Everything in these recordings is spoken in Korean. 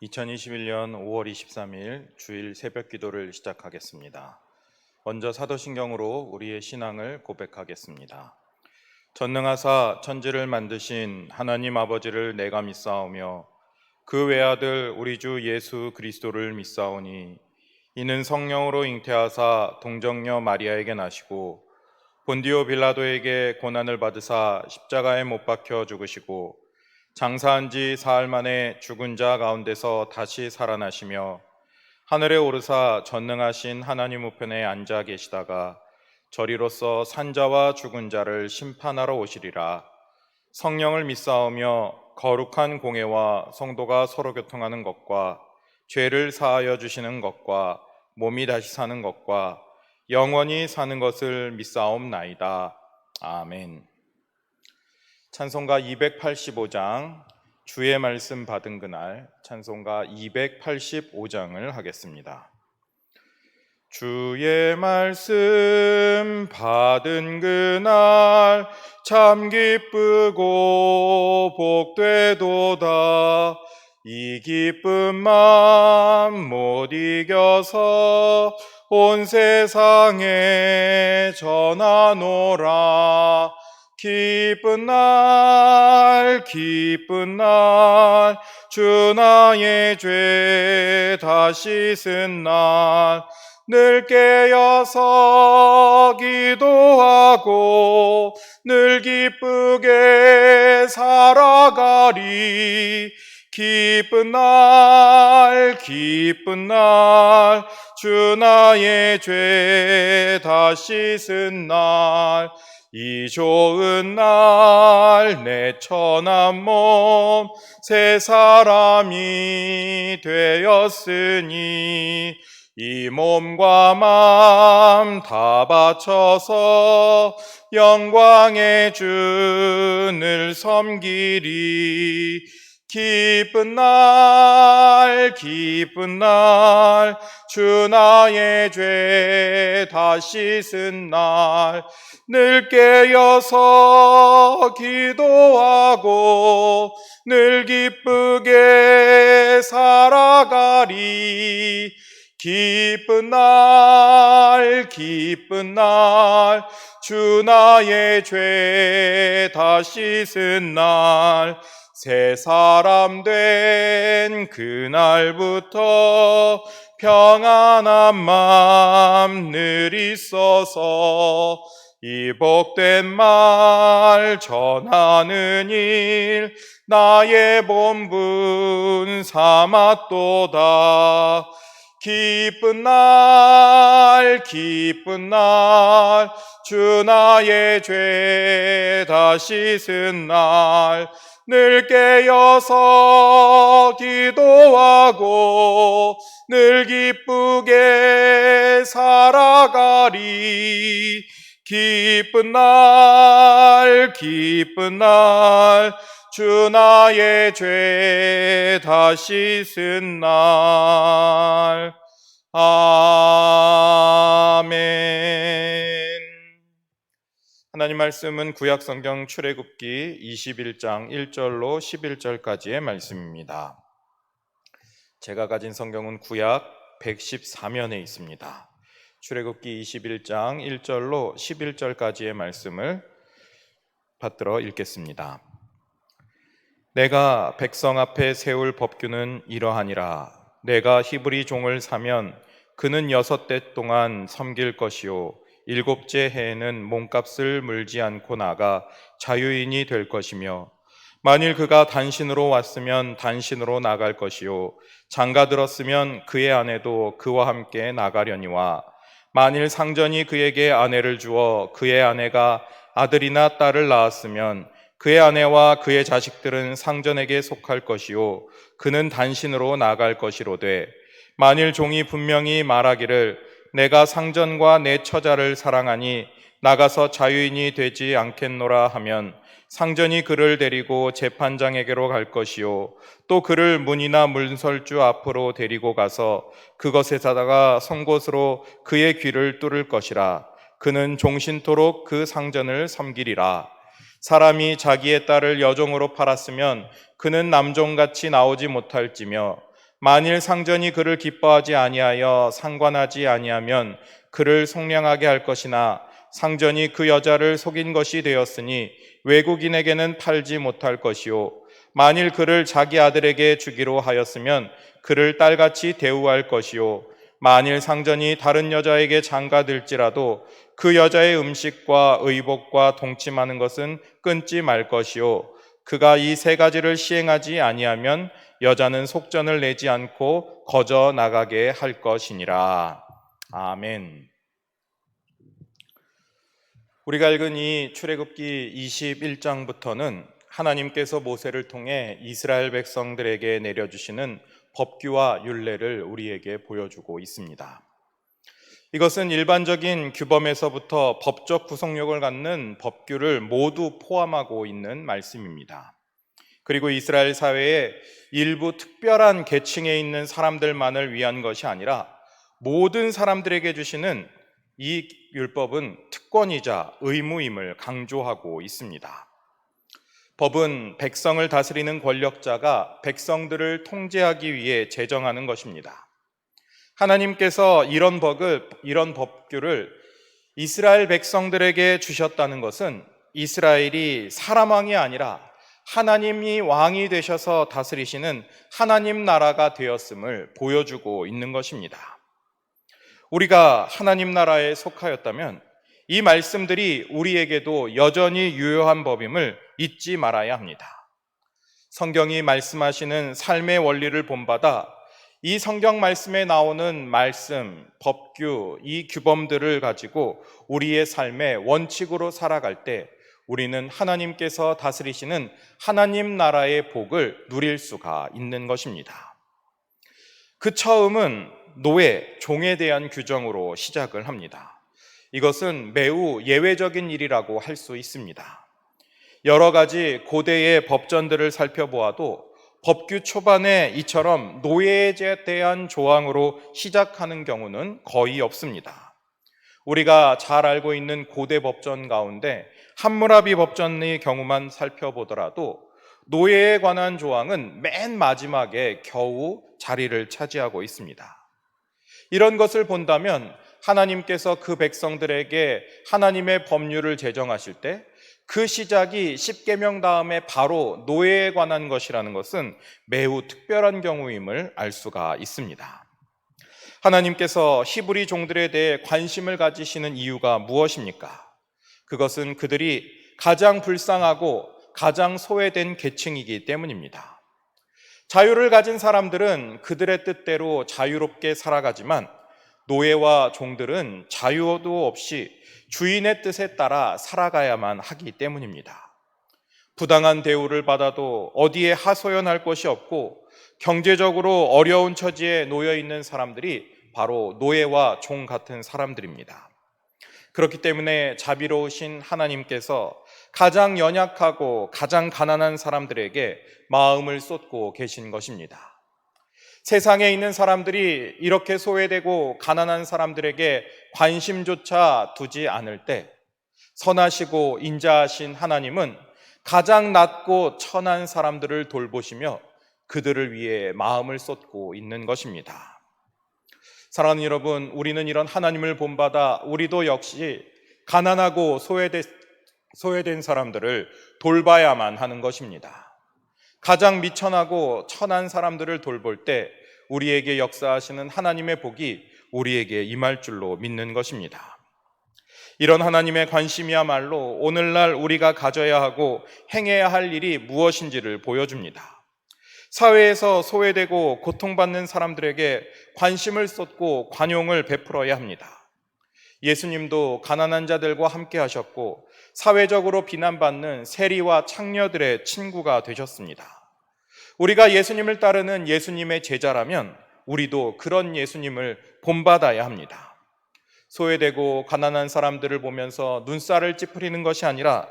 2021년 5월 23일 주일 새벽 기도를 시작하겠습니다. 먼저 사도신경으로 우리의 신앙을 고백하겠습니다. 전능하사 천지를 만드신 하나님 아버지를 내가 믿사오며 그 외아들 우리 주 예수 그리스도를 믿사오니 이는 성령으로 잉태하사 동정녀 마리아에게 나시고 본디오 빌라도에게 고난을 받으사 십자가에 못 박혀 죽으시고 장사한 지 사흘 만에 죽은 자 가운데서 다시 살아나시며 하늘에 오르사 전능하신 하나님 우편에 앉아 계시다가 저리로서 산자와 죽은 자를 심판하러 오시리라. 성령을 믿사오며 거룩한 공회와 성도가 서로 교통하는 것과 죄를 사하여 주시는 것과 몸이 다시 사는 것과 영원히 사는 것을 믿사옵나이다. 아멘. 찬송가 285장 주의 말씀 받은 그날 찬송가 285장을 하겠습니다. 주의 말씀 받은 그날 참 기쁘고 복되도다. 이 기쁜 맘 못 이겨서 온 세상에 전하노라. 기쁜 날 주 나의 죄 다 씻은 날 늘 깨어서 기도하고 늘 기쁘게 살아가리. 기쁜 날 주 나의 죄 다 씻은 날 이 좋은 날 내 천한 몸 새 사람이 되었으니 이 몸과 맘 다 바쳐서 영광의 주를 섬기리. 기쁜 날 주 나의 죄 다 씻은 날 늘 깨어서 기도하고 늘 기쁘게 살아가리. 기쁜 날 주 나의 죄 다 씻은 날 새 사람 된 그날부터 평안한 맘 늘 있어서 이 복된 말 전하는 일 나의 본분 삼았도다. 기쁜 날 주 나의 죄 다 씻은 날 늘 깨어서 기도하고 늘 기쁘게 살아가리. 기쁜 날 주 나의 죄 다 씻은 날. 아멘. 하나님 말씀은 구약성경 출애굽기 21장 1절로 11절까지의 말씀입니다. 제가 가진 성경은 구약 114면에 있습니다. 출애굽기 21장 1절로 11절까지의 말씀을 받들어 읽겠습니다. 내가 백성 앞에 세울 법규는 이러하니라. 내가 히브리 종을 사면 그는 6대 동안 섬길 것이요 7째 해에는 몸값을 물지 않고 나가 자유인이 될 것이며 만일 그가 단신으로 왔으면 단신으로 나갈 것이요 장가들었으면 그의 아내도 그와 함께 나가려니와 만일 상전이 그에게 아내를 주어 그의 아내가 아들이나 딸을 낳았으면 그의 아내와 그의 자식들은 상전에게 속할 것이요 그는 단신으로 나갈 것이로되 만일 종이 분명히 말하기를 내가 상전과 내 처자를 사랑하니 나가서 자유인이 되지 않겠노라 하면 상전이 그를 데리고 재판장에게로 갈 것이요 또 그를 문이나 문설주 앞으로 데리고 가서 그것에다가 송곳으로 그의 귀를 뚫을 것이라. 그는 종신토록 그 상전을 섬기리라. 사람이 자기의 딸을 여종으로 팔았으면 그는 남종같이 나오지 못할지며 만일 상전이 그를 기뻐하지 아니하여 상관하지 아니하면 그를 속량하게 할 것이나 상전이 그 여자를 속인 것이 되었으니 외국인에게는 팔지 못할 것이요 만일 그를 자기 아들에게 주기로 하였으면 그를 딸같이 대우할 것이요 만일 상전이 다른 여자에게 장가들지라도 그 여자의 음식과 의복과 동침하는 것은 끊지 말 것이요 그가 이 세 가지를 시행하지 아니하면 여자는 속전을 내지 않고 거저 나가게 할 것이니라. 아멘. 우리가 읽은 이 출애굽기 21장부터는 하나님께서 모세를 통해 이스라엘 백성들에게 내려주시는 법규와 율례를 우리에게 보여주고 있습니다. 이것은 일반적인 규범에서부터 법적 구속력을 갖는 법규를 모두 포함하고 있는 말씀입니다. 그리고 이스라엘 사회의 일부 특별한 계층에 있는 사람들만을 위한 것이 아니라 모든 사람들에게 주시는 이 율법은 특권이자 의무임을 강조하고 있습니다. 법은 백성을 다스리는 권력자가 백성들을 통제하기 위해 제정하는 것입니다. 하나님께서 이런 법규를 이스라엘 백성들에게 주셨다는 것은 이스라엘이 사람 왕이 아니라 하나님이 왕이 되셔서 다스리시는 하나님 나라가 되었음을 보여주고 있는 것입니다. 우리가 하나님 나라에 속하였다면 이 말씀들이 우리에게도 여전히 유효한 법임을 잊지 말아야 합니다. 성경이 말씀하시는 삶의 원리를 본받아 이 성경 말씀에 나오는 말씀, 법규, 이 규범들을 가지고 우리의 삶의 원칙으로 살아갈 때 우리는 하나님께서 다스리시는 하나님 나라의 복을 누릴 수가 있는 것입니다. 그 처음은 노예, 종에 대한 규정으로 시작을 합니다. 이것은 매우 예외적인 일이라고 할 수 있습니다. 여러 가지 고대의 법전들을 살펴보아도 법규 초반에 이처럼 노예에 대한 조항으로 시작하는 경우는 거의 없습니다. 우리가 잘 알고 있는 고대 법전 가운데 함무라비 법전의 경우만 살펴보더라도 노예에 관한 조항은 맨 마지막에 겨우 자리를 차지하고 있습니다. 이런 것을 본다면 하나님께서 그 백성들에게 하나님의 법률을 제정하실 때 그 시작이 십계명 다음에 바로 노예에 관한 것이라는 것은 매우 특별한 경우임을 알 수가 있습니다. 하나님께서 히브리 종들에 대해 관심을 가지시는 이유가 무엇입니까? 그것은 그들이 가장 불쌍하고 가장 소외된 계층이기 때문입니다. 자유를 가진 사람들은 그들의 뜻대로 자유롭게 살아가지만 노예와 종들은 자유도 없이 주인의 뜻에 따라 살아가야만 하기 때문입니다. 부당한 대우를 받아도 어디에 하소연할 곳이 없고 경제적으로 어려운 처지에 놓여 있는 사람들이 바로 노예와 종 같은 사람들입니다. 그렇기 때문에 자비로우신 하나님께서 가장 연약하고 가장 가난한 사람들에게 마음을 쏟고 계신 것입니다. 세상에 있는 사람들이 이렇게 소외되고 가난한 사람들에게 관심조차 두지 않을 때 선하시고 인자하신 하나님은 가장 낮고 천한 사람들을 돌보시며 그들을 위해 마음을 쏟고 있는 것입니다. 사랑하는 여러분, 우리는 이런 하나님을 본받아 우리도 역시 가난하고 소외된 사람들을 돌봐야만 하는 것입니다. 가장 미천하고 천한 사람들을 돌볼 때 우리에게 역사하시는 하나님의 복이 우리에게 임할 줄로 믿는 것입니다. 이런 하나님의 관심이야말로 오늘날 우리가 가져야 하고 행해야 할 일이 무엇인지를 보여줍니다. 사회에서 소외되고 고통받는 사람들에게 관심을 쏟고 관용을 베풀어야 합니다. 예수님도 가난한 자들과 함께 하셨고 사회적으로 비난받는 세리와 창녀들의 친구가 되셨습니다. 우리가 예수님을 따르는 예수님의 제자라면 우리도 그런 예수님을 본받아야 합니다. 소외되고 가난한 사람들을 보면서 눈살을 찌푸리는 것이 아니라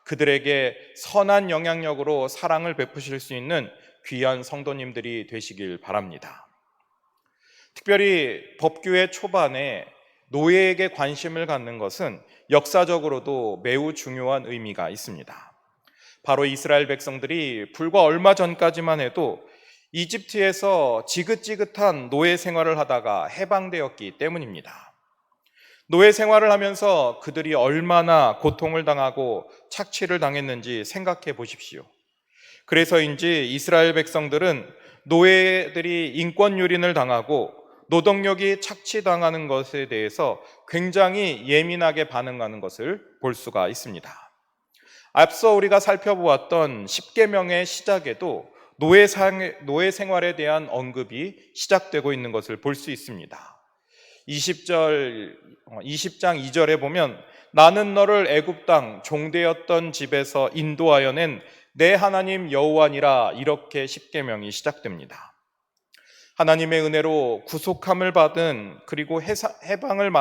그들에게 선한 영향력으로 사랑을 베푸실 수 있는 귀한 성도님들이 되시길 바랍니다. 특별히 법규의 초반에 노예에게 관심을 갖는 것은 역사적으로도 매우 중요한 의미가 있습니다. 바로 이스라엘 백성들이 불과 얼마 전까지만 해도 이집트에서 지긋지긋한 노예 생활을 하다가 해방되었기 때문입니다. 노예 생활을 하면서 그들이 얼마나 고통을 당하고 착취를 당했는지 생각해 보십시오. 그래서인지 이스라엘 백성들은 노예들이 인권 유린을 당하고 노동력이 착취당하는 것에 대해서 굉장히 예민하게 반응하는 것을 볼 수가 있습니다. 앞서 우리가 살펴보았던 십계명의 시작에도 노예 생활에 대한 언급이 시작되고 있는 것을 볼 수 있습니다. 20장 2절에 보면 나는 너를 애굽 땅 종되었던 집에서 인도하여 낸 내 하나님 여호와니라, 이렇게 십계명이 시작됩니다. 하나님의 은혜로 구속함을 받은, 그리고 해방을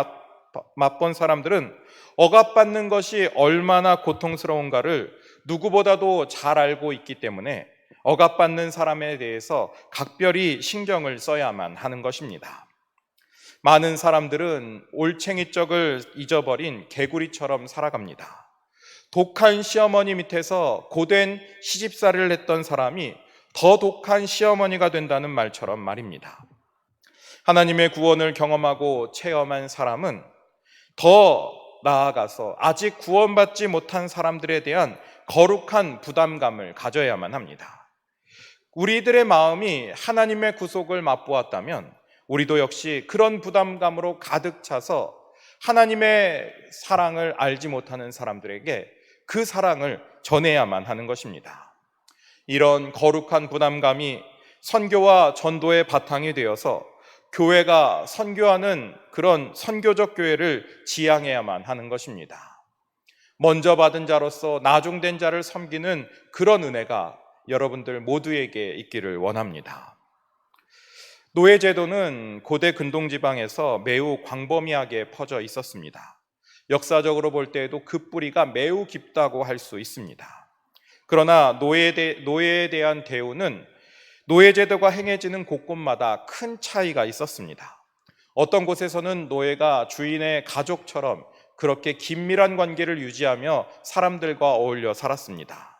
맛본 사람들은 억압받는 것이 얼마나 고통스러운가를 누구보다도 잘 알고 있기 때문에 억압받는 사람에 대해서 각별히 신경을 써야만 하는 것입니다. 많은 사람들은 올챙이적을 잊어버린 개구리처럼 살아갑니다. 독한 시어머니 밑에서 고된 시집살이를 했던 사람이 더 독한 시어머니가 된다는 말처럼 말입니다. 하나님의 구원을 경험하고 체험한 사람은 더 나아가서 아직 구원받지 못한 사람들에 대한 거룩한 부담감을 가져야만 합니다. 우리들의 마음이 하나님의 구속을 맛보았다면 우리도 역시 그런 부담감으로 가득 차서 하나님의 사랑을 알지 못하는 사람들에게 그 사랑을 전해야만 하는 것입니다. 이런 거룩한 부담감이 선교와 전도의 바탕이 되어서 교회가 선교하는 그런 선교적 교회를 지향해야만 하는 것입니다. 먼저 받은 자로서 나중된 자를 섬기는 그런 은혜가 여러분들 모두에게 있기를 원합니다. 노예제도는 고대 근동지방에서 매우 광범위하게 퍼져 있었습니다. 역사적으로 볼 때에도 그 뿌리가 매우 깊다고 할 수 있습니다. 그러나 노예에 대한 대우는 노예제도가 행해지는 곳곳마다 큰 차이가 있었습니다. 어떤 곳에서는 노예가 주인의 가족처럼 그렇게 긴밀한 관계를 유지하며 사람들과 어울려 살았습니다.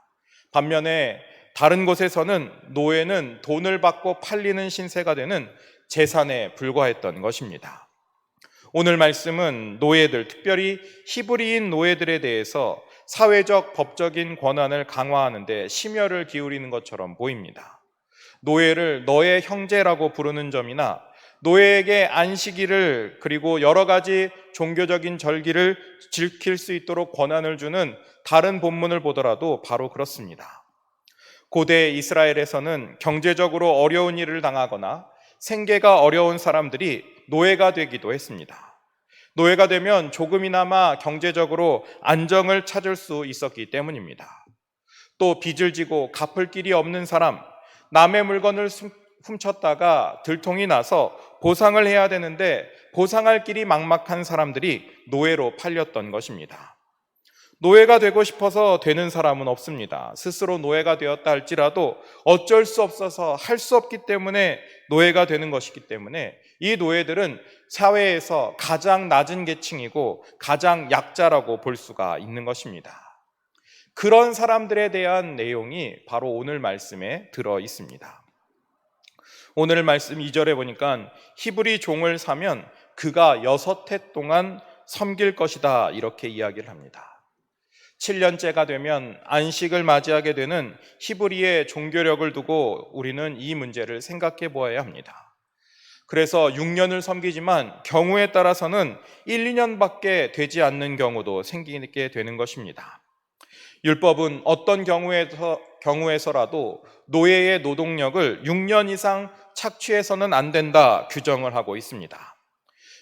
반면에 다른 곳에서는 노예는 돈을 받고 팔리는 신세가 되는 재산에 불과했던 것입니다. 오늘 말씀은 노예들, 특별히 히브리인 노예들에 대해서 사회적, 법적인 권한을 강화하는 데 심혈을 기울이는 것처럼 보입니다. 노예를 너의 형제라고 부르는 점이나 노예에게 안식일을, 그리고 여러 가지 종교적인 절기를 지킬 수 있도록 권한을 주는 다른 본문을 보더라도 바로 그렇습니다. 고대 이스라엘에서는 경제적으로 어려운 일을 당하거나 생계가 어려운 사람들이 노예가 되기도 했습니다. 노예가 되면 조금이나마 경제적으로 안정을 찾을 수 있었기 때문입니다. 또 빚을 지고 갚을 길이 없는 사람, 남의 물건을 훔쳤다가 들통이 나서 보상을 해야 되는데 보상할 길이 막막한 사람들이 노예로 팔렸던 것입니다. 노예가 되고 싶어서 되는 사람은 없습니다. 스스로 노예가 되었다 할지라도 어쩔 수 없어서 할 수 없기 때문에 노예가 되는 것이기 때문에 이 노예들은 사회에서 가장 낮은 계층이고 가장 약자라고 볼 수가 있는 것입니다. 그런 사람들에 대한 내용이 바로 오늘 말씀에 들어 있습니다. 오늘 말씀 2절에 보니까 히브리 종을 사면 그가 6해 동안 섬길 것이다, 이렇게 이야기를 합니다. 7년째가 되면 안식을 맞이하게 되는 히브리의 종교력을 두고 우리는 이 문제를 생각해 보아야 합니다. 그래서 6년을 섬기지만 경우에 따라서는 1, 2년밖에 되지 않는 경우도 생기게 되는 것입니다. 율법은 어떤 경우에서라도 노예의 노동력을 6년 이상 착취해서는 안 된다 규정을 하고 있습니다.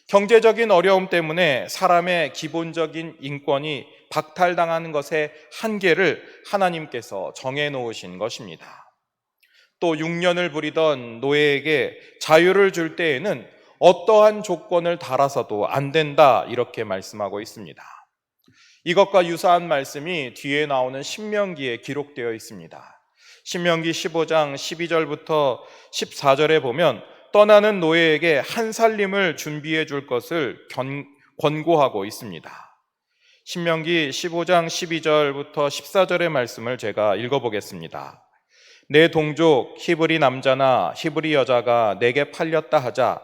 경제적인 어려움 때문에 사람의 기본적인 인권이 박탈당하는 것의 한계를 하나님께서 정해놓으신 것입니다. 또 6년을 부리던 노예에게 자유를 줄 때에는 어떠한 조건을 달아서도 안 된다, 이렇게 말씀하고 있습니다. 이것과 유사한 말씀이 뒤에 나오는 신명기에 기록되어 있습니다. 신명기 15장 12절부터 14절에 보면 떠나는 노예에게 한 살림을 준비해 줄 것을 권고하고 있습니다. 신명기 15장 12절부터 14절의 말씀을 제가 읽어보겠습니다. 내 동족 히브리 남자나 히브리 여자가 내게 팔렸다 하자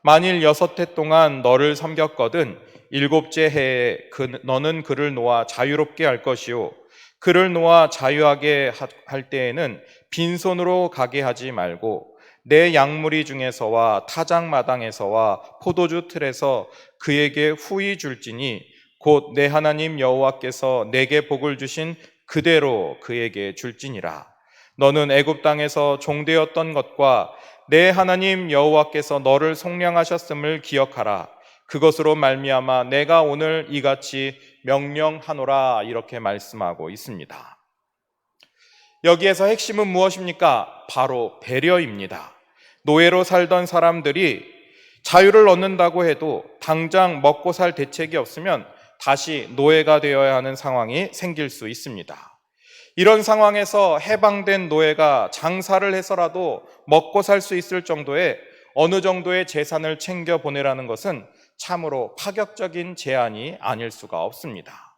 만일 6해 동안 너를 섬겼거든 7째 해에 너는 그를 놓아 자유롭게 할 것이요 그를 놓아 자유하게 할 때에는 빈손으로 가게 하지 말고 내 양무리 중에서와 타작마당에서와 포도주 틀에서 그에게 후히 줄지니 곧 내 하나님 여호와께서 내게 복을 주신 그대로 그에게 줄지니라. 너는 애굽 땅에서 종되었던 것과 내 하나님 여호와께서 너를 속량하셨음을 기억하라. 그것으로 말미암아 내가 오늘 이같이 명령하노라. 이렇게 말씀하고 있습니다. 여기에서 핵심은 무엇입니까? 바로 배려입니다. 노예로 살던 사람들이 자유를 얻는다고 해도 당장 먹고 살 대책이 없으면 다시 노예가 되어야 하는 상황이 생길 수 있습니다. 이런 상황에서 해방된 노예가 장사를 해서라도 먹고 살 수 있을 정도의 어느 정도의 재산을 챙겨 보내라는 것은 참으로 파격적인 제안이 아닐 수가 없습니다.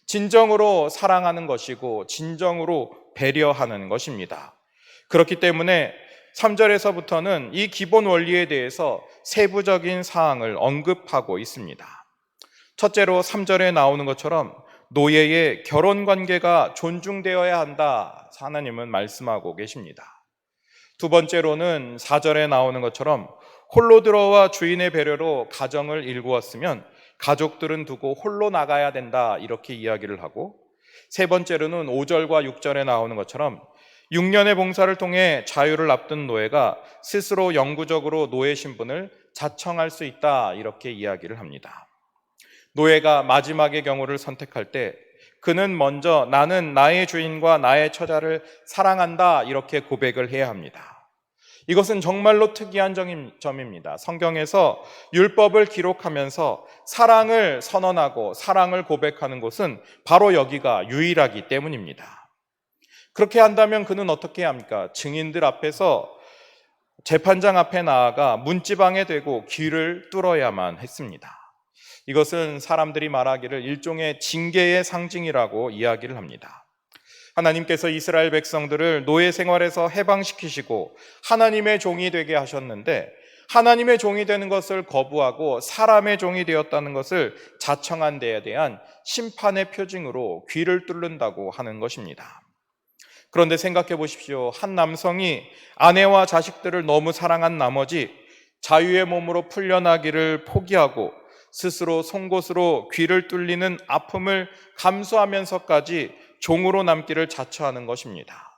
진정으로 사랑하는 것이고 진정으로 배려하는 것입니다. 그렇기 때문에 3절에서부터는 이 기본 원리에 대해서 세부적인 사항을 언급하고 있습니다. 첫째로 3절에 나오는 것처럼 노예의 결혼 관계가 존중되어야 한다. 하나님은 말씀하고 계십니다. 두 번째로는 4절에 나오는 것처럼 홀로 들어와 주인의 배려로 가정을 일구었으면 가족들은 두고 홀로 나가야 된다. 이렇게 이야기를 하고 세 번째로는 5절과 6절에 나오는 것처럼 6년의 봉사를 통해 자유를 앞둔 노예가 스스로 영구적으로 노예 신분을 자청할 수 있다. 이렇게 이야기를 합니다. 노예가 마지막의 경우를 선택할 때 그는 먼저 나는 나의 주인과 나의 처자를 사랑한다. 이렇게 고백을 해야 합니다. 이것은 정말로 특이한 점입니다. 성경에서 율법을 기록하면서 사랑을 선언하고 사랑을 고백하는 곳은 바로 여기가 유일하기 때문입니다. 그렇게 한다면 그는 어떻게 해야 합니까? 증인들 앞에서 재판장 앞에 나아가 문지방에 대고 귀를 뚫어야만 했습니다. 이것은 사람들이 말하기를 일종의 징계의 상징이라고 이야기를 합니다. 하나님께서 이스라엘 백성들을 노예 생활에서 해방시키시고 하나님의 종이 되게 하셨는데 하나님의 종이 되는 것을 거부하고 사람의 종이 되었다는 것을 자청한 데에 대한 심판의 표징으로 귀를 뚫는다고 하는 것입니다. 그런데 생각해 보십시오. 한 남성이 아내와 자식들을 너무 사랑한 나머지 자유의 몸으로 풀려나기를 포기하고 스스로 송곳으로 귀를 뚫리는 아픔을 감수하면서까지 종으로 남기를 자처하는 것입니다.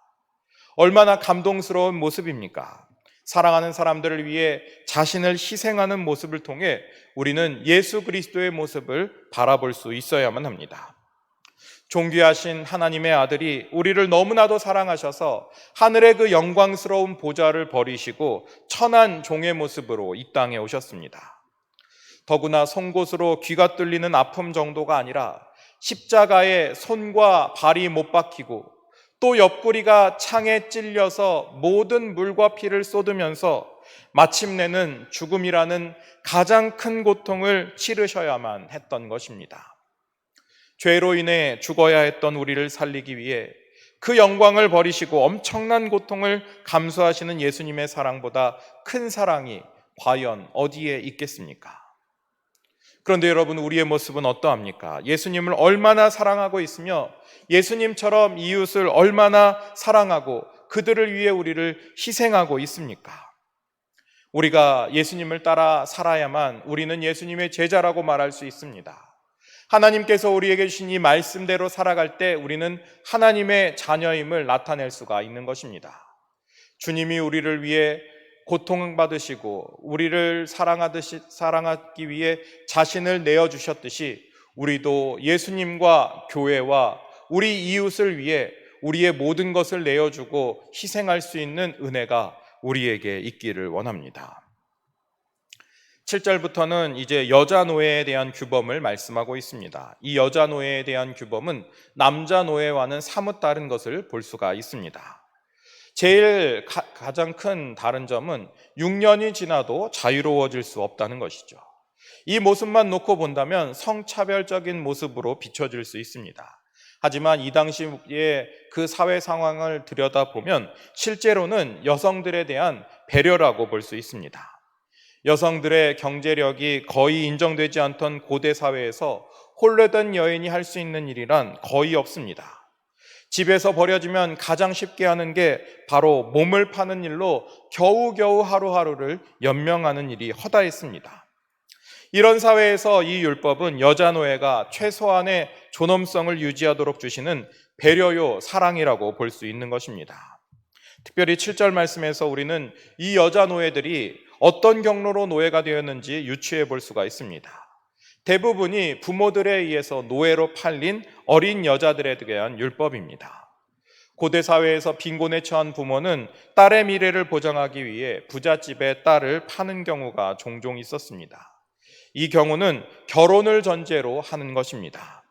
얼마나 감동스러운 모습입니까? 사랑하는 사람들을 위해 자신을 희생하는 모습을 통해 우리는 예수 그리스도의 모습을 바라볼 수 있어야만 합니다. 존귀하신 하나님의 아들이 우리를 너무나도 사랑하셔서 하늘의 그 영광스러운 보좌를 버리시고 천한 종의 모습으로 이 땅에 오셨습니다. 더구나 송곳으로 귀가 뚫리는 아픔 정도가 아니라 십자가에 손과 발이 못 박히고 또 옆구리가 창에 찔려서 모든 물과 피를 쏟으면서 마침내는 죽음이라는 가장 큰 고통을 치르셔야만 했던 것입니다. 죄로 인해 죽어야 했던 우리를 살리기 위해 그 영광을 버리시고 엄청난 고통을 감수하시는 예수님의 사랑보다 큰 사랑이 과연 어디에 있겠습니까? 그런데 여러분, 우리의 모습은 어떠합니까? 예수님을 얼마나 사랑하고 있으며 예수님처럼 이웃을 얼마나 사랑하고 그들을 위해 우리를 희생하고 있습니까? 우리가 예수님을 따라 살아야만 우리는 예수님의 제자라고 말할 수 있습니다. 하나님께서 우리에게 주신 이 말씀대로 살아갈 때 우리는 하나님의 자녀임을 나타낼 수가 있는 것입니다. 주님이 우리를 위해 고통받으시고 우리를 사랑하기 위해 자신을 내어주셨듯이 우리도 예수님과 교회와 우리 이웃을 위해 우리의 모든 것을 내어주고 희생할 수 있는 은혜가 우리에게 있기를 원합니다. 7절부터는 이제 여자 노예에 대한 규범을 말씀하고 있습니다. 이 여자 노예에 대한 규범은 남자 노예와는 사뭇 다른 것을 볼 수가 있습니다. 제일 가장 큰 다른 점은 6년이 지나도 자유로워질 수 없다는 것이죠. 이 모습만 놓고 본다면 성차별적인 모습으로 비춰질 수 있습니다. 하지만 이 당시의 그 사회 상황을 들여다보면 실제로는 여성들에 대한 배려라고 볼 수 있습니다. 여성들의 경제력이 거의 인정되지 않던 고대 사회에서 홀로된 여인이 할 수 있는 일이란 거의 없습니다. 집에서 버려지면 가장 쉽게 하는 게 바로 몸을 파는 일로 겨우겨우 하루하루를 연명하는 일이 허다했습니다. 이런 사회에서 이 율법은 여자 노예가 최소한의 존엄성을 유지하도록 주시는 배려요 사랑이라고 볼 수 있는 것입니다. 특별히 7절 말씀에서 우리는 이 여자 노예들이 어떤 경로로 노예가 되었는지 유추해 볼 수가 있습니다. 대부분이 부모들에 의해서 노예로 팔린 어린 여자들에 대한 율법입니다. 고대 사회에서 빈곤에 처한 부모는 딸의 미래를 보장하기 위해 부잣집에 딸을 파는 경우가 종종 있었습니다. 이 경우는 결혼을 전제로 하는 것입니다.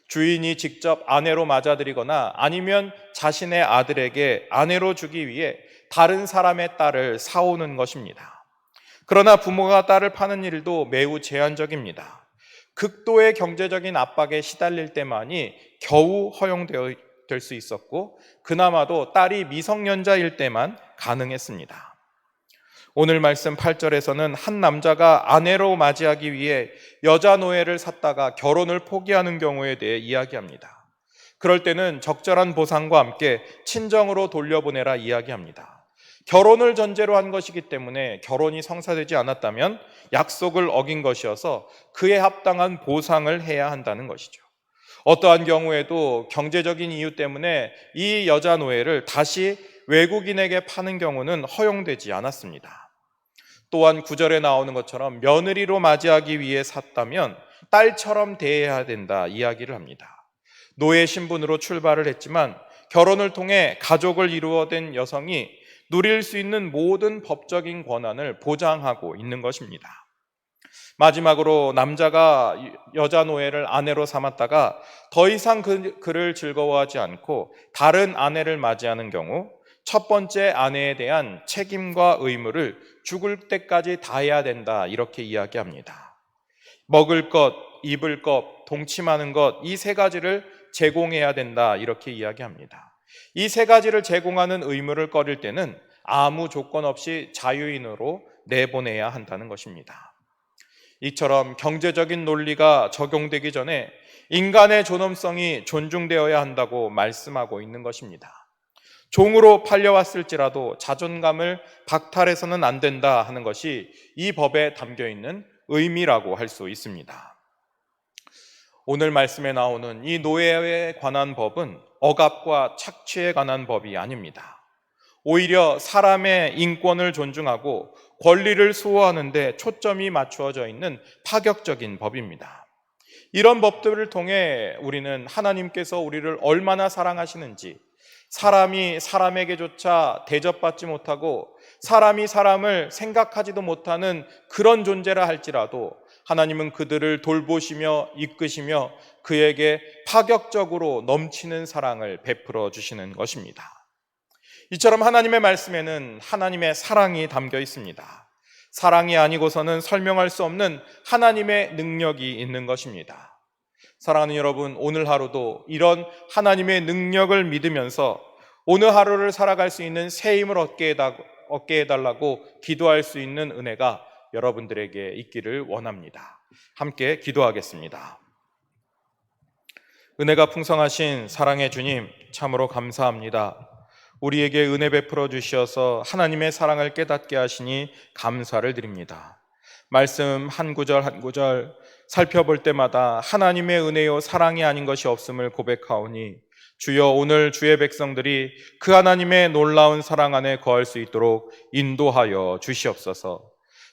주인이 직접 아내로 맞아들이거나 아니면 자신의 아들에게 아내로 주기 위해 다른 사람의 딸을 사오는 것입니다. 그러나 부모가 딸을 파는 일도 매우 제한적입니다. 극도의 경제적인 압박에 시달릴 때만이 겨우 허용될 수 있었고 그나마도 딸이 미성년자일 때만 가능했습니다. 오늘 말씀 8절에서는 한 남자가 아내로 맞이하기 위해 여자 노예를 샀다가 결혼을 포기하는 경우에 대해 이야기합니다. 그럴 때는 적절한 보상과 함께 친정으로 돌려보내라 이야기합니다. 결혼을 전제로 한 것이기 때문에 결혼이 성사되지 않았다면 약속을 어긴 것이어서 그에 합당한 보상을 해야 한다는 것이죠. 어떠한 경우에도 경제적인 이유 때문에 이 여자 노예를 다시 외국인에게 파는 경우는 허용되지 않았습니다. 또한 9절에 나오는 것처럼 며느리로 맞이하기 위해 샀다면 딸처럼 대해야 된다 이야기를 합니다. 노예 신분으로 출발을 했지만 결혼을 통해 가족을 이루어낸 여성이 누릴 수 있는 모든 법적인 권한을 보장하고 있는 것입니다. 마지막으로 남자가 여자 노예를 아내로 삼았다가 더 이상 그를 즐거워하지 않고 다른 아내를 맞이하는 경우 첫 번째 아내에 대한 책임과 의무를 죽을 때까지 다해야 된다 이렇게 이야기합니다. 먹을 것, 입을 것, 동침하는 것 이 세 가지를 제공해야 된다 이렇게 이야기합니다. 이 세 가지를 제공하는 의무를 꺼릴 때는 아무 조건 없이 자유인으로 내보내야 한다는 것입니다. 이처럼 경제적인 논리가 적용되기 전에 인간의 존엄성이 존중되어야 한다고 말씀하고 있는 것입니다. 종으로 팔려왔을지라도 자존감을 박탈해서는 안 된다 하는 것이 이 법에 담겨 있는 의미라고 할 수 있습니다. 오늘 말씀에 나오는 이 노예에 관한 법은 억압과 착취에 관한 법이 아닙니다. 오히려 사람의 인권을 존중하고 권리를 수호하는 데 초점이 맞추어져 있는 파격적인 법입니다. 이런 법들을 통해 우리는 하나님께서 우리를 얼마나 사랑하시는지, 사람이 사람에게조차 대접받지 못하고 사람이 사람을 생각하지도 못하는 그런 존재라 할지라도 하나님은 그들을 돌보시며 이끄시며 그에게 파격적으로 넘치는 사랑을 베풀어 주시는 것입니다. 이처럼 하나님의 말씀에는 하나님의 사랑이 담겨 있습니다. 사랑이 아니고서는 설명할 수 없는 하나님의 능력이 있는 것입니다. 사랑하는 여러분, 오늘 하루도 이런 하나님의 능력을 믿으면서 오늘 하루를 살아갈 수 있는 새 힘을 얻게 해달라고 기도할 수 있는 은혜가 여러분들에게 있기를 원합니다. 함께 기도하겠습니다. 은혜가 풍성하신 사랑의 주님, 참으로 감사합니다. 우리에게 은혜 베풀어 주셔서 하나님의 사랑을 깨닫게 하시니 감사를 드립니다. 말씀 한 구절 한 구절 살펴볼 때마다 하나님의 은혜요 사랑이 아닌 것이 없음을 고백하오니 주여, 오늘 주의 백성들이 그 하나님의 놀라운 사랑 안에 거할 수 있도록 인도하여 주시옵소서.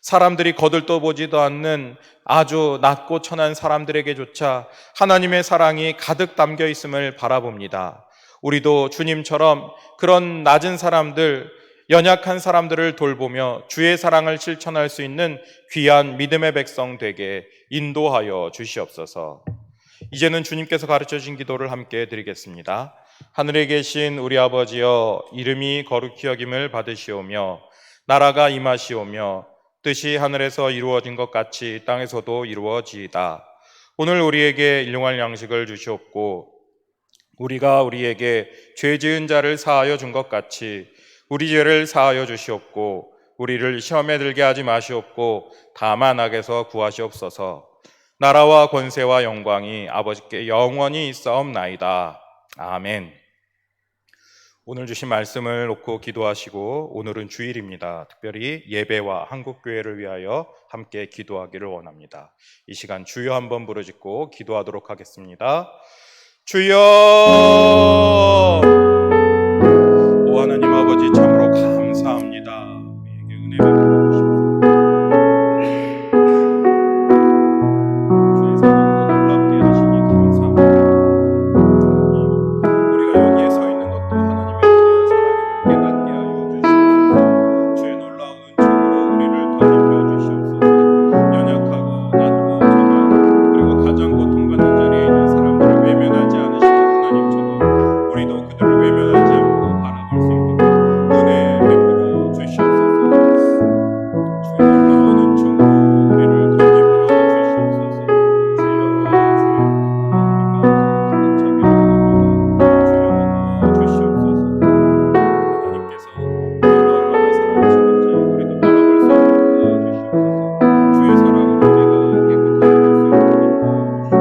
사람들이 거들떠보지도 않는 아주 낮고 천한 사람들에게조차 하나님의 사랑이 가득 담겨 있음을 바라봅니다. 우리도 주님처럼 그런 낮은 사람들, 연약한 사람들을 돌보며 주의 사랑을 실천할 수 있는 귀한 믿음의 백성 되게 인도하여 주시옵소서. 이제는 주님께서 가르쳐 주신 기도를 함께 드리겠습니다. 하늘에 계신 우리 아버지여, 이름이 거룩히 여김을 받으시오며 나라가 임하시오며 뜻이 하늘에서 이루어진 것 같이 땅에서도 이루어지이다. 오늘 우리에게 일용할 양식을 주시옵고 우리가 우리에게 죄 지은 자를 사하여 준 것 같이 우리 죄를 사하여 주시옵고 우리를 시험에 들게 하지 마시옵고 다만 악에서 구하시옵소서. 나라와 권세와 영광이 아버지께 영원히 있사옵나이다. 아멘. 오늘 주신 말씀을 놓고 기도하시고, 오늘은 주일입니다. 특별히 예배와 한국교회를 위하여 함께 기도하기를 원합니다. 이 시간 주여 한번 부르짖고 기도하도록 하겠습니다. 주여! 오 하나님 아버지, 참으로 감사합니다. 우리에게 은혜 베풀어 주시옵소서. 주의 사랑으로 놀랍게 하시니 감사합니다. 우리가 여기에 서 있는 것도 하나님의 은혜와 사랑을 깨닫게 하여 주시옵소서. 주의 놀라운 은총으로 우리를 더입혀 주시옵소서. 연약하고 낮고 작은, 그리고 가장 고통받는 자리에 있는 사람들을 외면하지 않으시는 하나님처럼 우리도 그들을 외면하지 않고 바라볼 수 있도록 은혜 베풀어 주시옵소서. 주의 놀라운 은총으로 우리를 더입혀 주시옵소서. 주여, 주의 은혜가 가득 차게 원합니다. 주여 도와주시옵소서. 하나님께서 우리를 얼마나 사랑하시는지 우리도 바라볼 수 있도록 도와주시옵소서. 주의 사랑으로 우리가 깨끗하게 될 수 있도록 도와주시옵소서.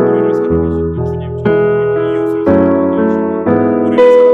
우리를 사랑하시는 주님처럼 우리도 이웃을 사랑하게 하시고 우리를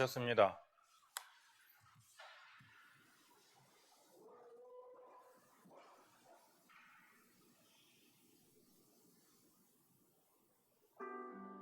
수고하셨습니다.